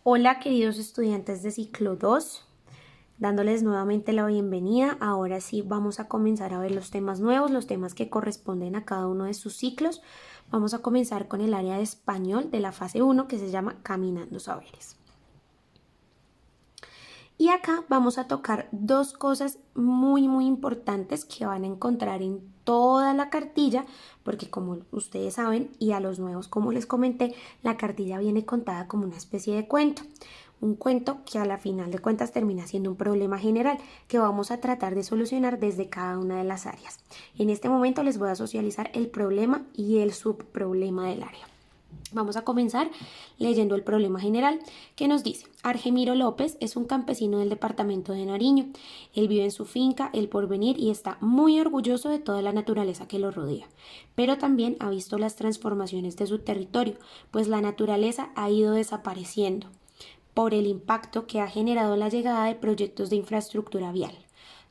Hola queridos estudiantes de ciclo 2, dándoles nuevamente la bienvenida. Ahora sí vamos a comenzar a ver los temas nuevos, los temas que corresponden a cada uno de sus ciclos. Vamos a comenzar con el área de español de la fase 1 que se llama Caminando Saberes. Y acá vamos a tocar dos cosas muy importantes que van a encontrar en toda la cartilla, porque como ustedes saben y a los nuevos como les comenté, la cartilla viene contada como una especie de cuento. Un cuento que a la final de cuentas termina siendo un problema general que vamos a tratar de solucionar desde cada una de las áreas. En este momento les voy a socializar el problema y el subproblema del área. Vamos a comenzar leyendo el problema general que nos dice: Argemiro López es un campesino del departamento de Nariño. Él vive en su finca El Porvenir y está muy orgulloso de toda la naturaleza que lo rodea, pero también ha visto las transformaciones de su territorio, pues la naturaleza ha ido desapareciendo por el impacto que ha generado la llegada de proyectos de infraestructura vial.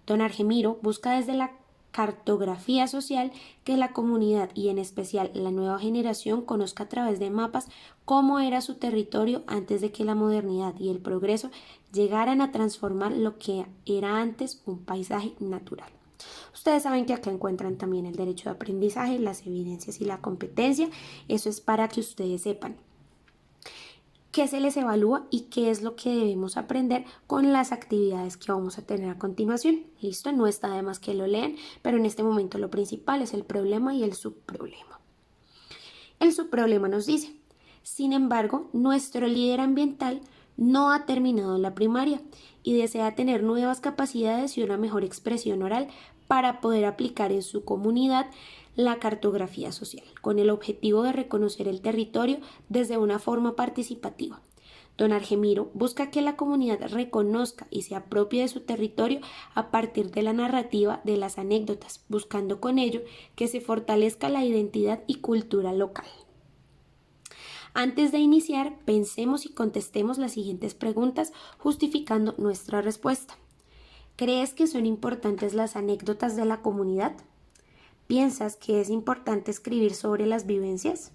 Don Argemiro busca desde la cartografía social que la comunidad y en especial la nueva generación conozca a través de mapas cómo era su territorio antes de que la modernidad y el progreso llegaran a transformar lo que era antes un paisaje natural. Ustedes saben que acá encuentran también el derecho de aprendizaje, las evidencias y la competencia. Eso es para que ustedes sepan qué se les evalúa y qué es lo que debemos aprender con las actividades que vamos a tener a continuación. Listo, no está de más que lo lean, pero en este momento lo principal es el problema y el subproblema. El subproblema nos dice: sin embargo, nuestro líder ambiental no ha terminado la primaria y desea tener nuevas capacidades y una mejor expresión oral para poder aplicar en su comunidad la cartografía social, con el objetivo de reconocer el territorio desde una forma participativa. Don Argemiro busca que la comunidad reconozca y se apropie de su territorio a partir de la narrativa de las anécdotas, buscando con ello que se fortalezca la identidad y cultura local. Antes de iniciar, pensemos y contestemos las siguientes preguntas justificando nuestra respuesta. ¿Crees que son importantes las anécdotas de la comunidad? ¿Piensas que es importante escribir sobre las vivencias?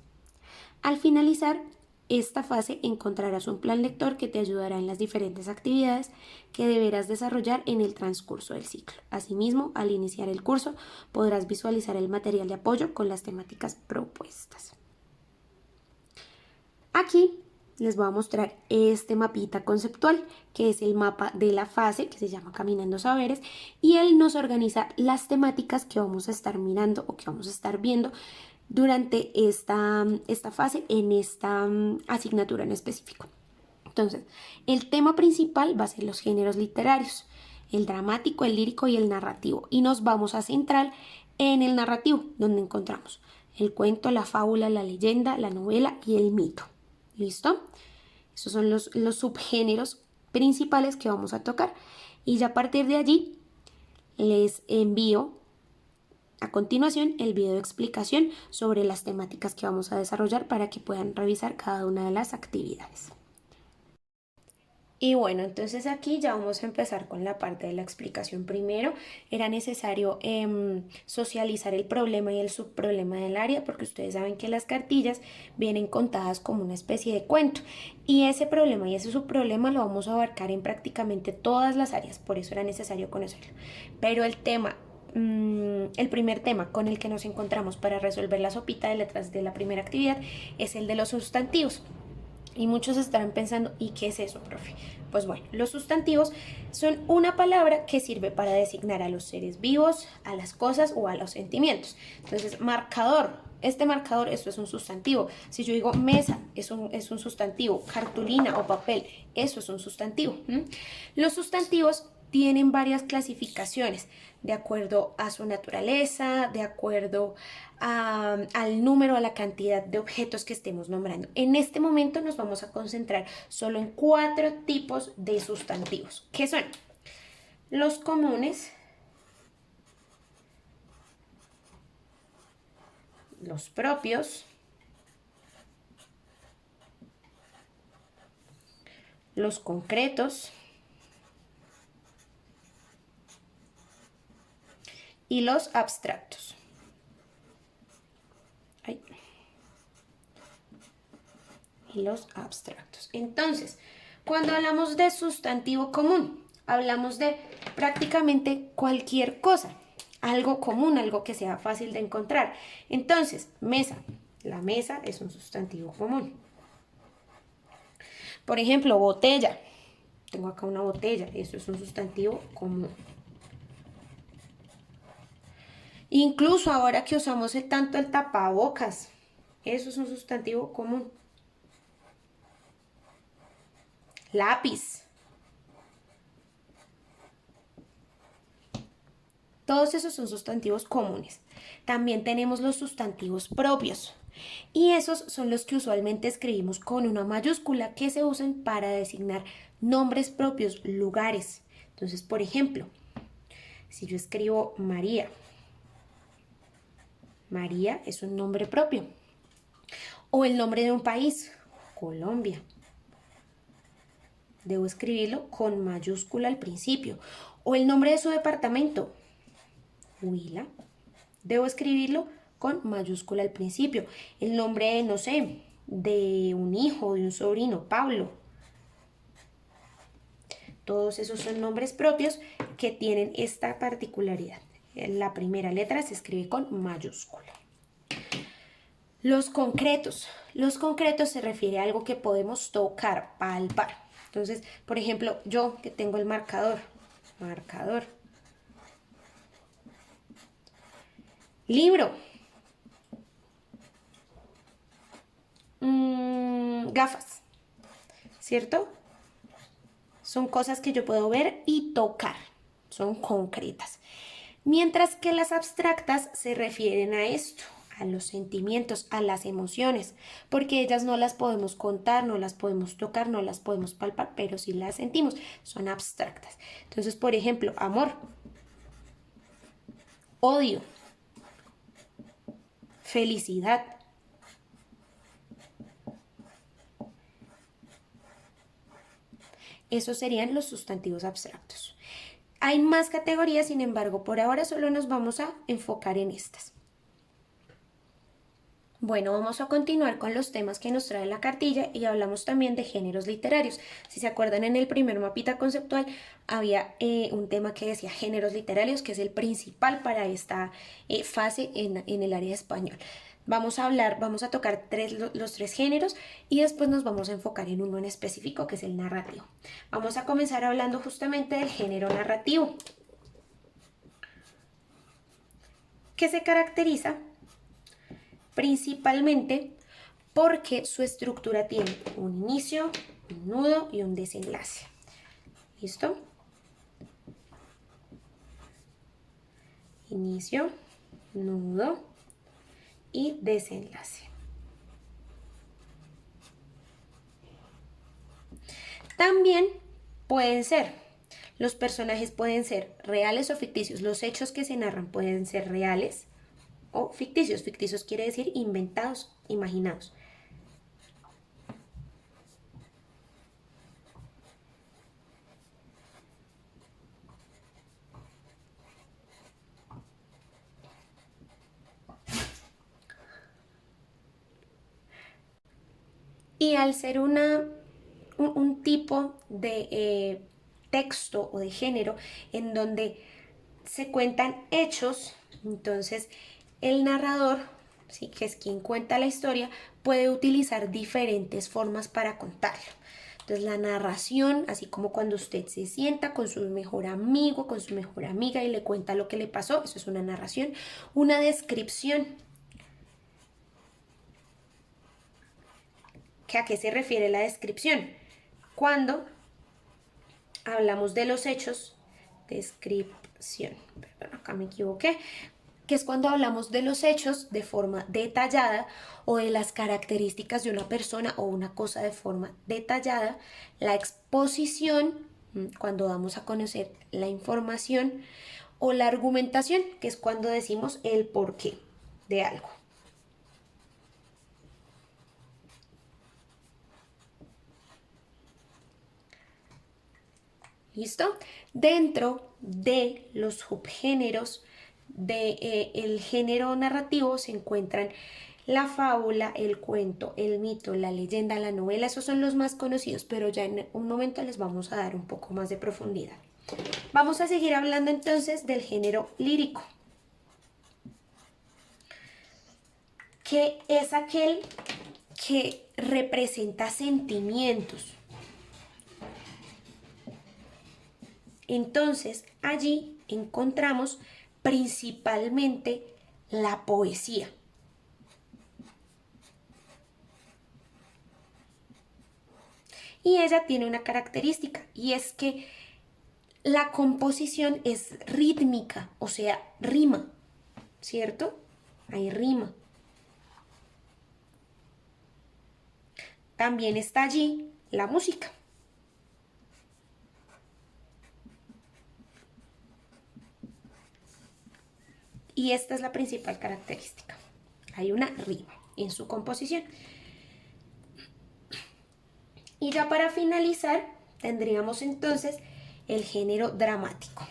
Al finalizar esta fase encontrarás un plan lector que te ayudará en las diferentes actividades que deberás desarrollar en el transcurso del ciclo. Asimismo, al iniciar el curso podrás visualizar el material de apoyo con las temáticas propuestas. Aquí les voy a mostrar este mapita conceptual, que es el mapa de la fase, que se llama Caminando Saberes, y él nos organiza las temáticas que vamos a estar mirando o que vamos a estar viendo durante esta fase en esta asignatura en específico. Entonces, el tema principal va a ser los géneros literarios: el dramático, el lírico y el narrativo. Y nos vamos a centrar en el narrativo, donde encontramos el cuento, la fábula, la leyenda, la novela y el mito. ¿Listo? Esos son los subgéneros principales que vamos a tocar. Y ya a partir de allí les envío a continuación el video de explicación sobre las temáticas que vamos a desarrollar para que puedan revisar cada una de las actividades. Y bueno, entonces aquí ya vamos a empezar con la parte de la explicación. Primero era necesario socializar el problema y el subproblema del área, porque ustedes saben que las cartillas vienen contadas como una especie de cuento, y ese problema y ese subproblema lo vamos a abarcar en prácticamente todas las áreas, por eso era necesario conocerlo. Pero el primer tema con el que nos encontramos para resolver la sopita de letras de la primera actividad es el de los sustantivos. Y muchos estarán pensando: ¿y qué es eso, profe? Pues bueno, los sustantivos son una palabra que sirve para designar a los seres vivos, a las cosas o a los sentimientos. Entonces, marcador, este marcador, esto es un sustantivo. Si yo digo mesa, es un sustantivo. Cartulina o papel, eso es un sustantivo. Los sustantivos tienen varias clasificaciones de acuerdo a su naturaleza, de acuerdo al número, a la cantidad de objetos que estemos nombrando. En este momento nos vamos a concentrar solo en 4 tipos de sustantivos, que son los comunes, los propios, los concretos y los abstractos. Y los abstractos. Entonces, Cuando hablamos de sustantivo común, hablamos de prácticamente cualquier cosa, algo común, algo que sea fácil de encontrar. Entonces, mesa. La mesa es un sustantivo común. Por ejemplo, botella. Tengo acá una botella, eso es un sustantivo común. Incluso ahora que usamos tanto el tapabocas, eso es un sustantivo común. Lápiz. Todos esos son sustantivos comunes. También tenemos los sustantivos propios. Y esos son los que usualmente escribimos con una mayúscula que se usan para designar nombres propios, lugares. Entonces, por ejemplo, si yo escribo María, María es un nombre propio. O el nombre de un país, Colombia. Debo escribirlo con mayúscula al principio. O el nombre de su departamento, Huila. Debo escribirlo con mayúscula al principio. El nombre, no sé, de un hijo, de un sobrino, Pablo. Todos esos son nombres propios que tienen esta particularidad. La primera letra se escribe con mayúscula. Los concretos. Los concretos se refiere a algo que podemos tocar, palpar. Entonces, por ejemplo, yo que tengo el marcador. Marcador. Libro. Gafas. ¿Cierto? Son cosas que yo puedo ver y tocar. Son concretas. Mientras que las abstractas se refieren a esto, a los sentimientos, a las emociones, porque ellas no las podemos contar, no las podemos tocar, no las podemos palpar, pero sí las sentimos, son abstractas. Entonces, por ejemplo, amor, odio, felicidad. Esos serían los sustantivos abstractos. Hay más categorías, sin embargo, por ahora solo nos vamos a enfocar en estas. Bueno, vamos a continuar con los temas que nos trae la cartilla y hablamos también de géneros literarios. Si se acuerdan, en el primer mapita conceptual había un tema que decía géneros literarios, que es el principal para esta fase en el área de español. Vamos a tocar los tres géneros y después nos vamos a enfocar en uno en específico, que es el narrativo. Vamos a comenzar hablando justamente del género narrativo, que se caracteriza principalmente porque su estructura tiene un inicio, un nudo y un desenlace. ¿Listo? Inicio, nudo y desenlace. También los personajes pueden ser reales o ficticios. Los hechos que se narran pueden ser reales o ficticios. Ficticios quiere decir inventados, imaginados. Y al ser un tipo de texto o de género en donde se cuentan hechos, entonces el narrador, ¿sí?, que es quien cuenta la historia, puede utilizar diferentes formas para contarlo. Entonces la narración, así como cuando usted se sienta con su mejor amigo, con su mejor amiga y le cuenta lo que le pasó, eso es una narración. Una descripción. ¿A qué se refiere la descripción? Cuando hablamos de los hechos, descripción, perdón, acá me equivoqué, que es cuando hablamos de los hechos de forma detallada o de las características de una persona o una cosa de forma detallada. La exposición, cuando damos a conocer la información, o la argumentación, que es cuando decimos el porqué de algo. ¿Listo? Dentro de los subgéneros del género narrativo se encuentran La fábula, el cuento, el mito, la leyenda, la novela, esos son los más conocidos, pero ya en un momento les vamos a dar un poco más de profundidad. Vamos a seguir hablando entonces del género lírico, que es aquel que representa sentimientos. Entonces, allí encontramos principalmente la poesía. Y ella tiene una característica, y es que la composición es rítmica, o sea, rima, ¿cierto? Hay rima. También está allí la música. Y esta es la principal característica. Hay una rima en su composición. Y ya para finalizar, tendríamos entonces el género dramático.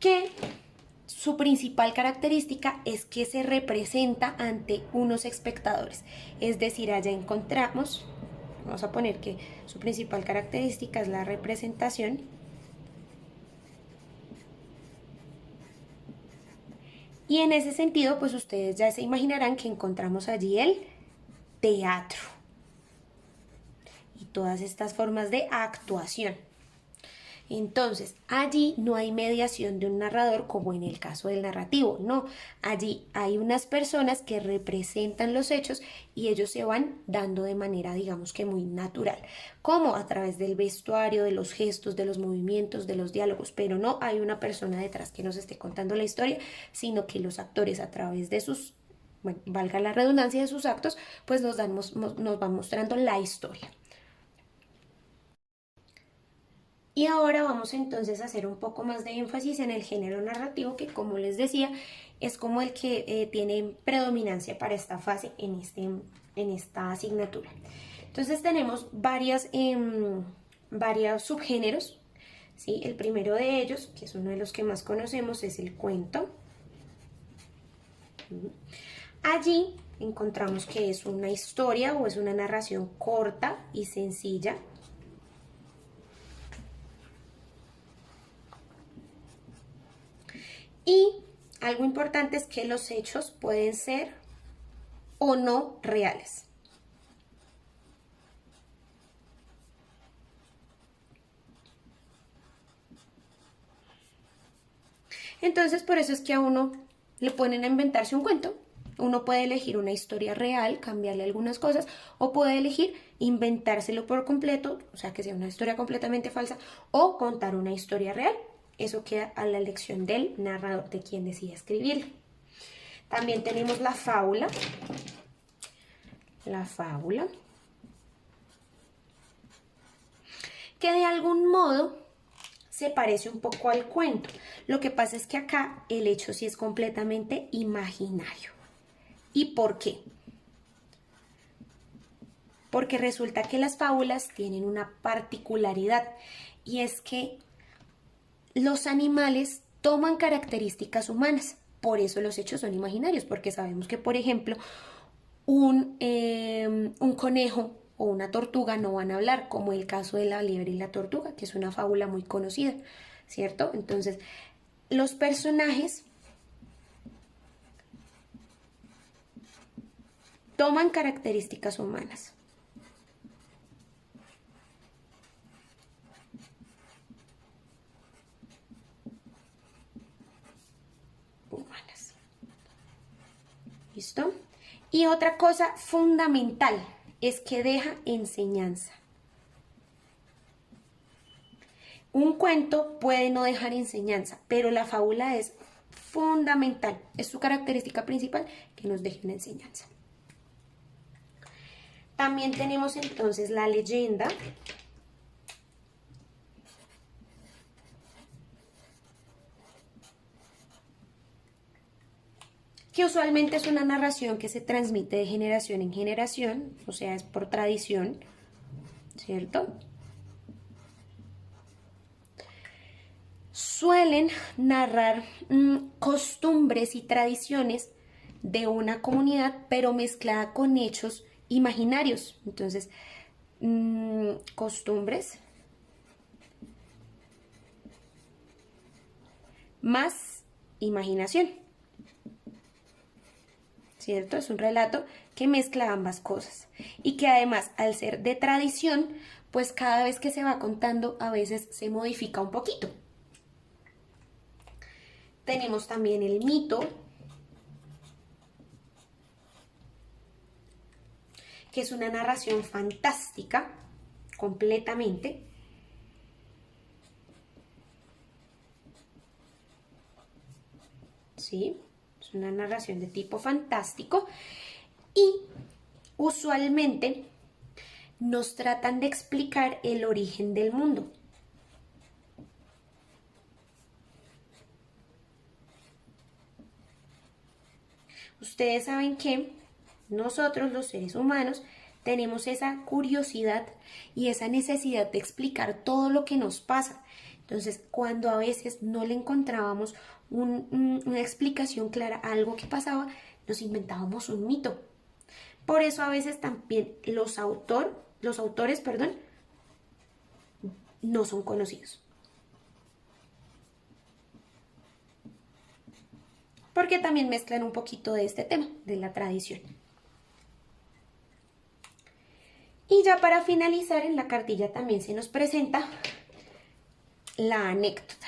Que su principal característica es que se representa ante unos espectadores. Es decir, allá encontramos, vamos a poner que su principal característica es la representación. Y en ese sentido, pues ustedes ya se imaginarán que encontramos allí el teatro y todas estas formas de actuación. Entonces, allí no hay mediación de un narrador como en el caso del narrativo, no, allí hay unas personas que representan los hechos y ellos se van dando de manera, digamos que muy natural, como a través del vestuario, de los gestos, de los movimientos, de los diálogos, pero no hay una persona detrás que nos esté contando la historia, sino que los actores a través de sus, bueno, valga la redundancia de sus actos, pues nos van mostrando la historia. Y ahora vamos entonces a hacer un poco más de énfasis en el género narrativo, que como les decía, es como el que tiene predominancia para esta fase en esta asignatura. Entonces tenemos varios subgéneros, ¿sí? El primero de ellos, que es uno de los que más conocemos, es el cuento. Allí encontramos que es una historia o es una narración corta y sencilla. Y algo importante es que los hechos pueden ser o no reales. Entonces, por eso es que a uno le ponen a inventarse un cuento. Uno puede elegir una historia real, cambiarle algunas cosas, o puede elegir inventárselo por completo, o sea, que sea una historia completamente falsa, o contar una historia real. Eso queda a la elección del narrador, de quien decida escribirlo. También tenemos la fábula. La fábula, que de algún modo se parece un poco al cuento. Lo que pasa es que acá el hecho sí es completamente imaginario. ¿Y por qué? Porque resulta que las fábulas tienen una particularidad, y es que los animales toman características humanas. Por eso los hechos son imaginarios, porque sabemos que, por ejemplo, un conejo o una tortuga no van a hablar, como el caso de la liebre y la tortuga, que es una fábula muy conocida, ¿cierto? Entonces, los personajes toman características humanas. ¿Listo? Y otra cosa fundamental es que deja enseñanza. Un cuento puede no dejar enseñanza, pero la fábula es fundamental. Es su característica principal, que nos deje una enseñanza. También tenemos entonces la leyenda, que usualmente es una narración que se transmite de generación en generación, o sea, es por tradición, ¿cierto? suelen narrar costumbres y tradiciones de una comunidad, pero mezclada con hechos imaginarios. Entonces, costumbres más imaginación, ¿cierto? Es un relato que mezcla ambas cosas y que además, al ser de tradición, pues cada vez que se va contando a veces se modifica un poquito. Tenemos también el mito, que es una narración fantástica completamente. ¿Sí? Es una narración de tipo fantástico y usualmente nos tratan de explicar el origen del mundo. Ustedes saben que nosotros, los seres humanos, tenemos esa curiosidad y esa necesidad de explicar todo lo que nos pasa. Entonces, cuando a veces no le encontrábamos una explicación clara a algo que pasaba, nos inventábamos un mito. Por eso a veces también los autores, no son conocidos. Porque también mezclan un poquito de este tema, de la tradición. Y ya para finalizar, en la cartilla también se nos presenta la anécdota.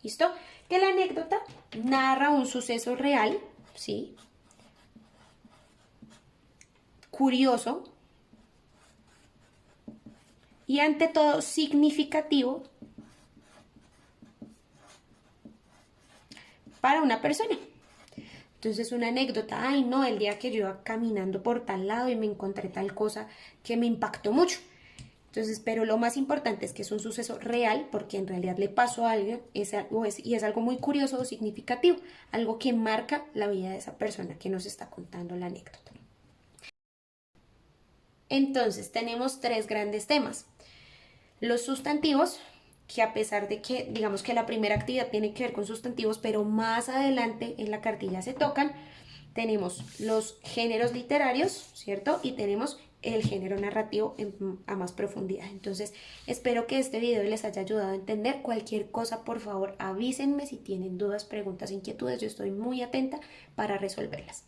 ¿Listo? Que la anécdota narra un suceso real, ¿sí? Curioso y ante todo significativo para una persona. Entonces una anécdota, ay no, el día que yo iba caminando por tal lado y me encontré tal cosa que me impactó mucho. Entonces, pero lo más importante es que es un suceso real porque en realidad le pasó a alguien y es algo muy curioso o significativo, algo que marca la vida de esa persona que nos está contando la anécdota. Entonces, tenemos tres grandes temas. Los sustantivos, que a pesar de que digamos que la primera actividad tiene que ver con sustantivos, pero más adelante en la cartilla se tocan, tenemos los géneros literarios, ¿cierto? Y tenemos el género narrativo a más profundidad. Entonces, espero que este video les haya ayudado a entender. Cualquier cosa, por favor, avísenme si tienen dudas, preguntas, inquietudes. Yo estoy muy atenta para resolverlas.